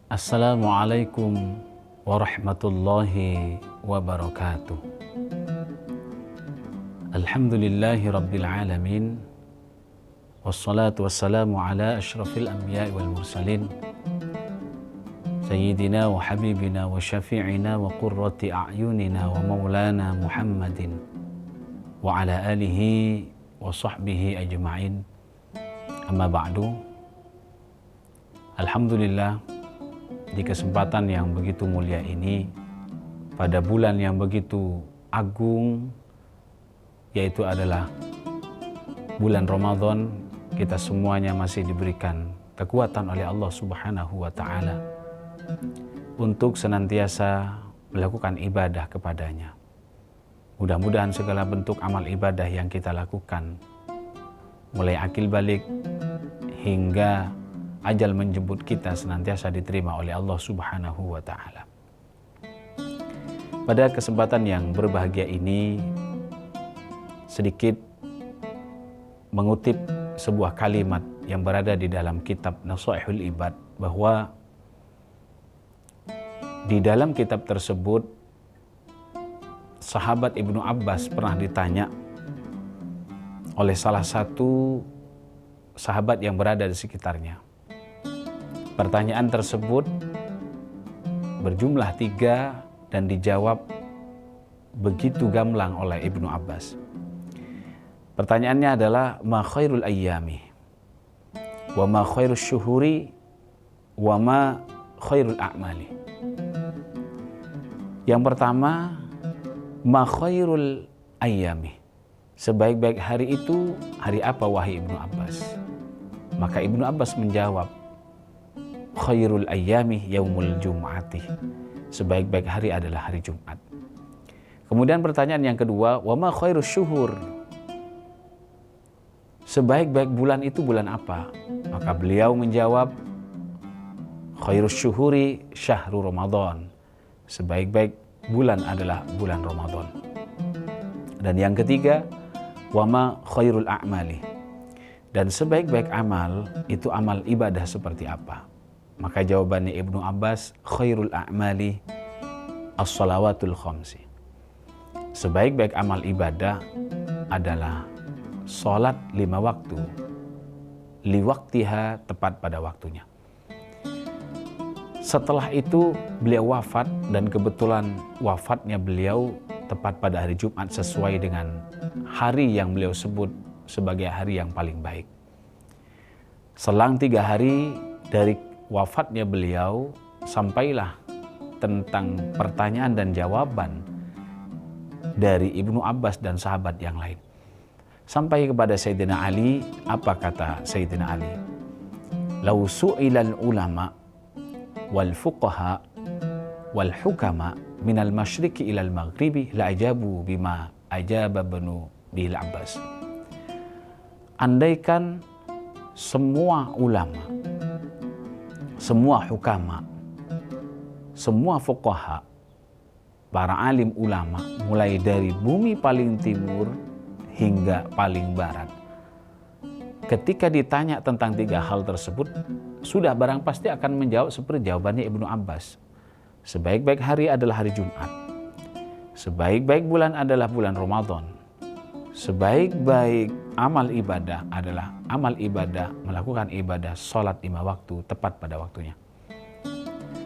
Assalamualaikum warahmatullahi wabarakatuh. Alhamdulillahi rabbil alamin. Wassalatu wassalamu ala ashrafil anbiya'i wal mursalin. Sayyidina wa habibina wa syafi'ina wa qurrati a'yunina wa maulana Muhammadin wa ala alihi wa sahbihi ajma'in. Amma ba'du. Alhamdulillah, di kesempatan yang begitu mulia ini, pada bulan yang begitu agung, yaitu adalah bulan Ramadan, kita semuanya masih diberikan kekuatan oleh Allah Subhanahu wa Ta'ala untuk senantiasa melakukan ibadah kepadanya. Mudah-mudahan segala bentuk amal ibadah yang kita lakukan, mulai akil balik hingga ajal menjemput kita, senantiasa diterima oleh Allah Subhanahu wa Ta'ala. Pada kesempatan yang berbahagia ini, sedikit mengutip sebuah kalimat yang berada di dalam kitab Nasaihul Ibad, bahwa di dalam kitab tersebut sahabat Ibnu Abbas pernah ditanya oleh salah satu sahabat yang berada di sekitarnya. Pertanyaan tersebut berjumlah 3 dan dijawab begitu gamblang oleh Ibnu Abbas. Pertanyaannya adalah, ma khairul ayyami wa ma khairus syuhuri wa ma khairul a'mali. Yang pertama, ma khairul ayyami, sebaik-baik hari itu hari apa wahai Ibnu Abbas? Maka Ibnu Abbas menjawab, khairul ayyami yaumul jum'ati, sebaik-baik hari adalah hari Jumat. Kemudian pertanyaan yang kedua, wa ma khairus syuhur, sebaik-baik bulan itu bulan apa? Maka beliau menjawab, khairus syuhuri syahrul Ramadan, sebaik-baik bulan adalah bulan Ramadan. Dan yang ketiga, wa ma khairul a'mali, dan sebaik-baik amal itu amal ibadah seperti apa? Maka jawabannya Ibnu Abbas, khairul a'mali as-salawatul khamsi, sebaik-baik amal ibadah adalah sholat 5 waktu, liwaktiha, tepat pada waktunya. Setelah itu beliau wafat, dan kebetulan wafatnya beliau tepat pada hari Jumat, sesuai dengan hari yang beliau sebut sebagai hari yang paling baik. Selang 3 hari dari wafatnya beliau, sampailah tentang pertanyaan dan jawaban dari Ibnu Abbas dan sahabat yang lain. Sampai kepada Sayyidina Ali. Apa kata Sayyidina Ali? Lau su'ilal ulama wal fuqaha wal hukama minal masyriqi ilal maghribi la ajabu bima ajaba banu bil Abbas. Andaikan semua ulama, semua hukama, semua fuqaha, para alim ulama, mulai dari bumi paling timur hingga paling barat, ketika ditanya tentang 3 hal tersebut, sudah barang pasti akan menjawab seperti jawabannya Ibnu Abbas. Sebaik-baik hari adalah hari Jumat, sebaik-baik bulan adalah bulan Ramadan, sebaik-baik amal ibadah adalah amal ibadah, melakukan ibadah sholat 5 waktu tepat pada waktunya.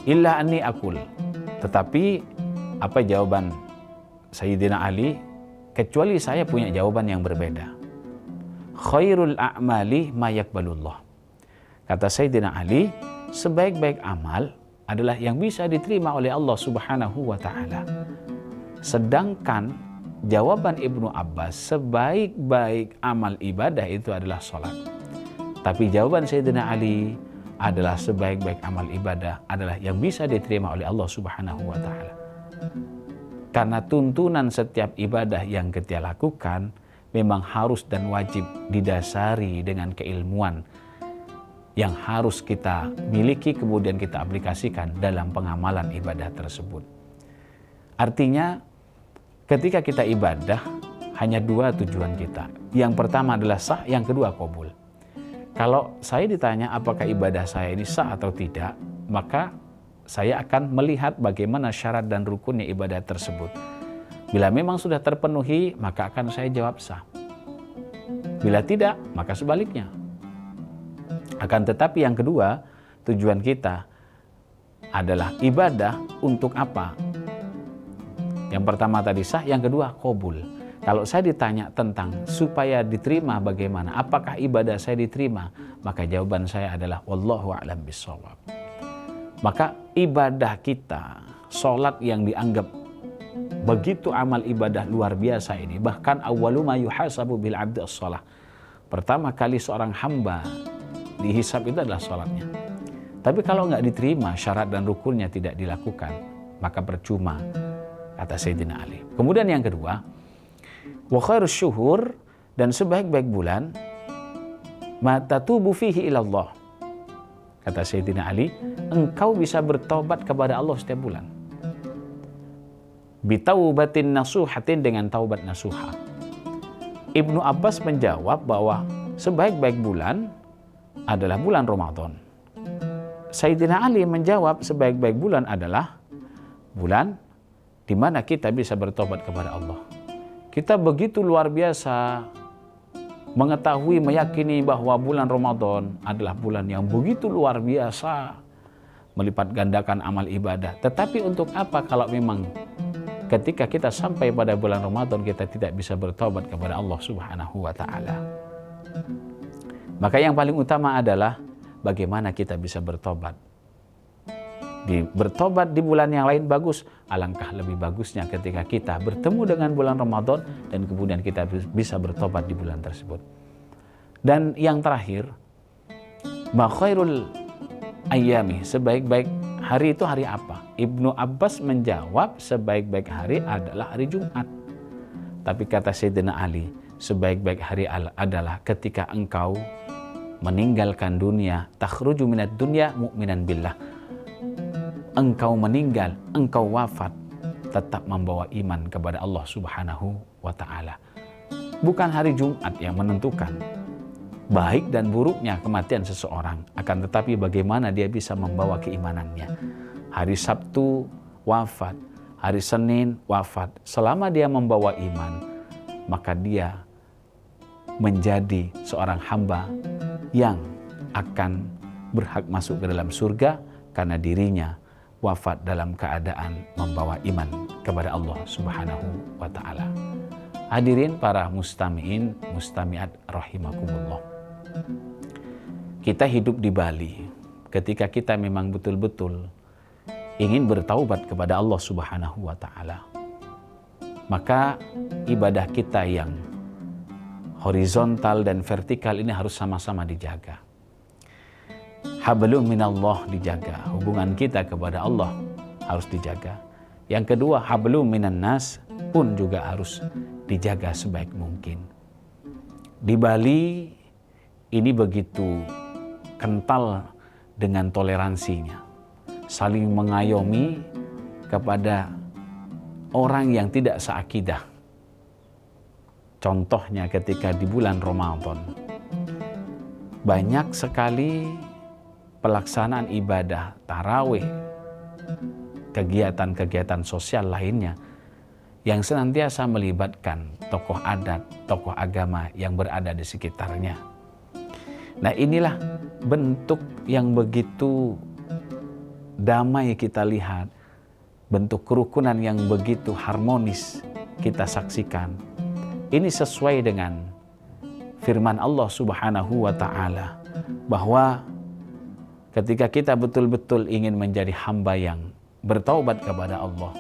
Illa anni akul, tetapi apa jawaban Sayyidina Ali? Kecuali saya punya jawaban yang berbeda. Khairul a'mali ma yakbalullah. Kata Sayyidina Ali, sebaik-baik amal adalah yang bisa diterima oleh Allah Subhanahu wa Ta'ala. Sedangkan jawaban Ibnu Abbas, sebaik-baik amal ibadah itu adalah sholat. Tapi jawaban Sayyidina Ali adalah sebaik-baik amal ibadah adalah yang bisa diterima oleh Allah Subhanahu wa Ta'ala. Karena tuntunan setiap ibadah yang kita lakukan memang harus dan wajib didasari dengan keilmuan yang harus kita miliki, kemudian kita aplikasikan dalam pengamalan ibadah tersebut. Artinya, ketika kita ibadah, hanya 2 tujuan kita. Yang pertama adalah sah, yang kedua qabul. Kalau saya ditanya apakah ibadah saya ini sah atau tidak, maka saya akan melihat bagaimana syarat dan rukunnya ibadah tersebut. Bila memang sudah terpenuhi, maka akan saya jawab sah. Bila tidak, maka sebaliknya. Akan tetapi yang kedua, tujuan kita adalah ibadah untuk apa? Yang pertama tadi sah, yang kedua qabul. Kalau saya ditanya tentang supaya diterima bagaimana, apakah ibadah saya diterima, maka jawaban saya adalah wallahu a'lam bishawab. Maka ibadah kita, sholat yang dianggap begitu amal ibadah luar biasa ini, bahkan awwalu ma yuhasabu bil abdi as-shalah. Pertama kali seorang hamba dihisab itu adalah sholatnya. Tapi kalau nggak diterima, syarat dan rukunnya tidak dilakukan, maka percuma, kata Sayyidina Ali. Kemudian yang kedua, wa khairus syuhur, dan sebaik-baik bulan ma tatubu fihi ilallah. Kata Sayyidina Ali, engkau bisa bertobat kepada Allah setiap bulan. Bitaubatin nasuhatin, dengan taubat nasuha. Ibnu Abbas menjawab bahwa sebaik-baik bulan adalah bulan Ramadan. Sayyidina Ali menjawab sebaik-baik bulan adalah bulan di mana kita bisa bertobat kepada Allah. Kita begitu luar biasa mengetahui, meyakini bahwa bulan Ramadan adalah bulan yang begitu luar biasa melipat gandakan amal ibadah. Tetapi untuk apa kalau memang ketika kita sampai pada bulan Ramadan kita tidak bisa bertobat kepada Allah Subhanahu wa taala? Maka yang paling utama adalah bagaimana kita bisa bertobat. Bertobat di bulan yang lain bagus, alangkah lebih bagusnya ketika kita bertemu dengan bulan Ramadan dan kemudian kita bisa bertobat di bulan tersebut. Dan yang terakhir, ma khairul ayyami, sebaik-baik hari itu hari apa? Ibnu Abbas menjawab sebaik-baik hari adalah hari Jumat. Tapi kata Sayyidina Ali, sebaik-baik hari adalah ketika engkau meninggalkan dunia, takhruju minad dunya mu'minan billah. Engkau meninggal, engkau wafat, tetap membawa iman kepada Allah Subhanahu wa ta'ala. Bukan hari Jumat yang menentukan baik dan buruknya kematian seseorang, akan tetapi bagaimana dia bisa membawa keimanannya. Hari Sabtu wafat, hari Senin wafat, selama dia membawa iman, maka dia menjadi seorang hamba yang akan berhak masuk ke dalam surga karena dirinya wafat dalam keadaan membawa iman kepada Allah Subhanahu wa ta'ala. Hadirin para mustami'in, mustami'at rahimakumullah. Kita hidup di Bali ketika kita memang betul-betul ingin bertaubat kepada Allah Subhanahu wa ta'ala. Maka ibadah kita yang horizontal dan vertikal ini harus sama-sama dijaga. Hablum minallah dijaga, hubungan kita kepada Allah harus dijaga. Yang kedua, hablum minan nas pun juga harus dijaga sebaik mungkin. Di Bali ini begitu kental dengan toleransinya, saling mengayomi kepada orang yang tidak seakidah. Contohnya ketika di bulan Ramadan, banyak sekali pelaksanaan ibadah, tarawih, kegiatan-kegiatan sosial lainnya yang senantiasa melibatkan tokoh adat, tokoh agama yang berada di sekitarnya. Nah, inilah bentuk yang begitu damai kita lihat, bentuk kerukunan yang begitu harmonis kita saksikan. Ini sesuai dengan firman Allah Subhanahu wa ta'ala bahwa ketika kita betul-betul ingin menjadi hamba yang bertaubat kepada Allah,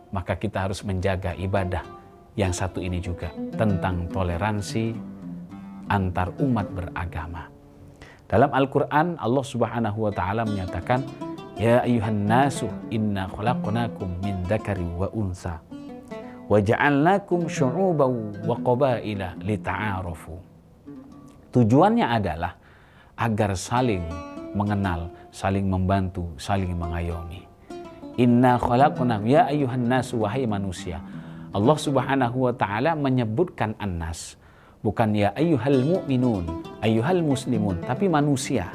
maka kita harus menjaga ibadah yang satu ini juga, tentang toleransi antar umat beragama. Dalam Al-Quran, Allah Subhanahu wa ta'ala menyatakan, ya ayuhan nasu inna khalaqnakum min dzakari wa unsa wa ja'alnakum syu'uban wa qabaila lita'arafu. Tujuannya adalah agar saling mengenal, saling membantu, saling mengayomi. Inna khalaqnakum, ya ayuhan nasu, wahai manusia. Allah Subhanahu wa ta'ala menyebutkan an-nas, bukan ya ayyuhal mu'minun, ayyuhal muslimun, tapi manusia.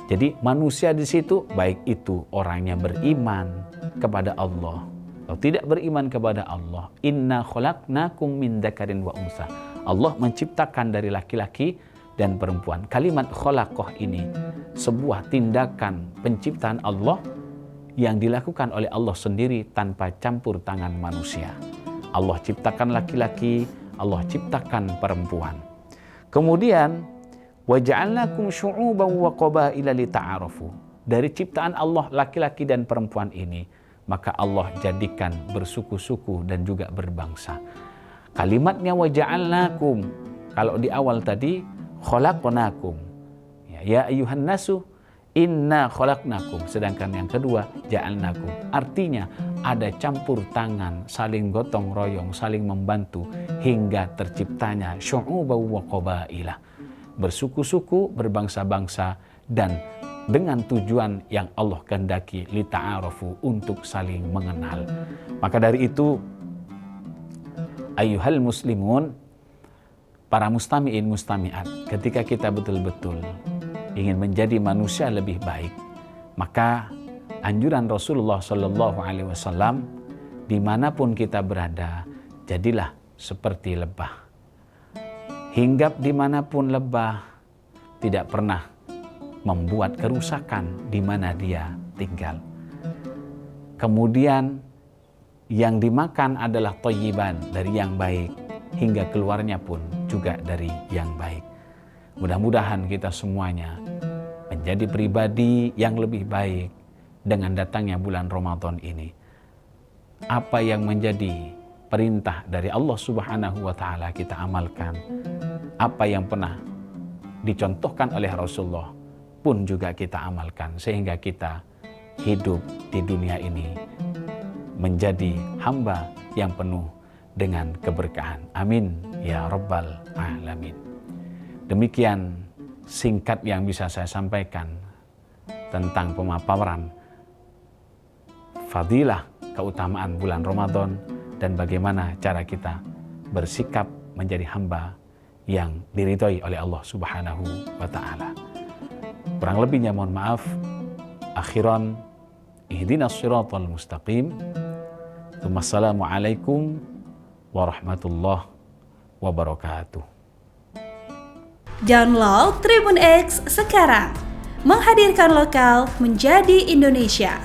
Jadi manusia di situ, baik itu orangnya beriman kepada Allah atau tidak beriman kepada Allah. Inna khalaqnakum min dzakarin wa unsa. Allah menciptakan dari laki-laki dan perempuan. Kalimat khalaqah ini sebuah tindakan penciptaan Allah yang dilakukan oleh Allah sendiri tanpa campur tangan manusia. Allah ciptakan laki-laki, Allah ciptakan perempuan. Kemudian waja'alnakum syu'uban wa qabaila lita'arafu. Dari ciptaan Allah laki-laki dan perempuan ini, maka Allah jadikan bersuku-suku dan juga berbangsa. Kalimatnya waja'alnakum, kalau di awal tadi khalaqnakum. Ya ayyuhan nasu inna khalaqnakum. Sedangkan yang kedua ja'alnakum. Artinya ada campur tangan, saling gotong royong, saling membantu hingga terciptanya syu'uban wa qabaila. Bersuku-suku, berbangsa-bangsa, dan dengan tujuan yang Allah kehendaki lita'arafu, untuk saling mengenal. Maka dari itu ayyuhal muslimun, para mustami'in mustami'at, ketika kita betul-betul ingin menjadi manusia lebih baik, maka anjuran Rasulullah Shallallahu Alaihi Wasallam, dimanapun kita berada, jadilah seperti lebah. Hinggap dimanapun lebah, tidak pernah membuat kerusakan di mana dia tinggal. Kemudian yang dimakan adalah thayyiban, dari yang baik, hingga keluarnya pun juga dari yang baik. Mudah-mudahan kita semuanya menjadi pribadi yang lebih baik dengan datangnya bulan Ramadan ini. Apa yang menjadi perintah dari Allah Subhanahu wa Ta'ala kita amalkan. Apa yang pernah dicontohkan oleh Rasulullah pun juga kita amalkan, sehingga kita hidup di dunia ini menjadi hamba yang penuh dengan keberkahan. Amin ya rabbal alamin. Demikian singkat yang bisa saya sampaikan tentang pemaparan fadilah keutamaan bulan Ramadan dan bagaimana cara kita bersikap menjadi hamba yang diridhoi oleh Allah Subhanahu wa Ta'ala. Kurang lebihnya mohon maaf. Akhiran, ihdinas siratal mustaqim. Wassalamualaikum warahmatullahi wabarakatuh. Download Tribun X sekarang, menghadirkan lokal menjadi Indonesia.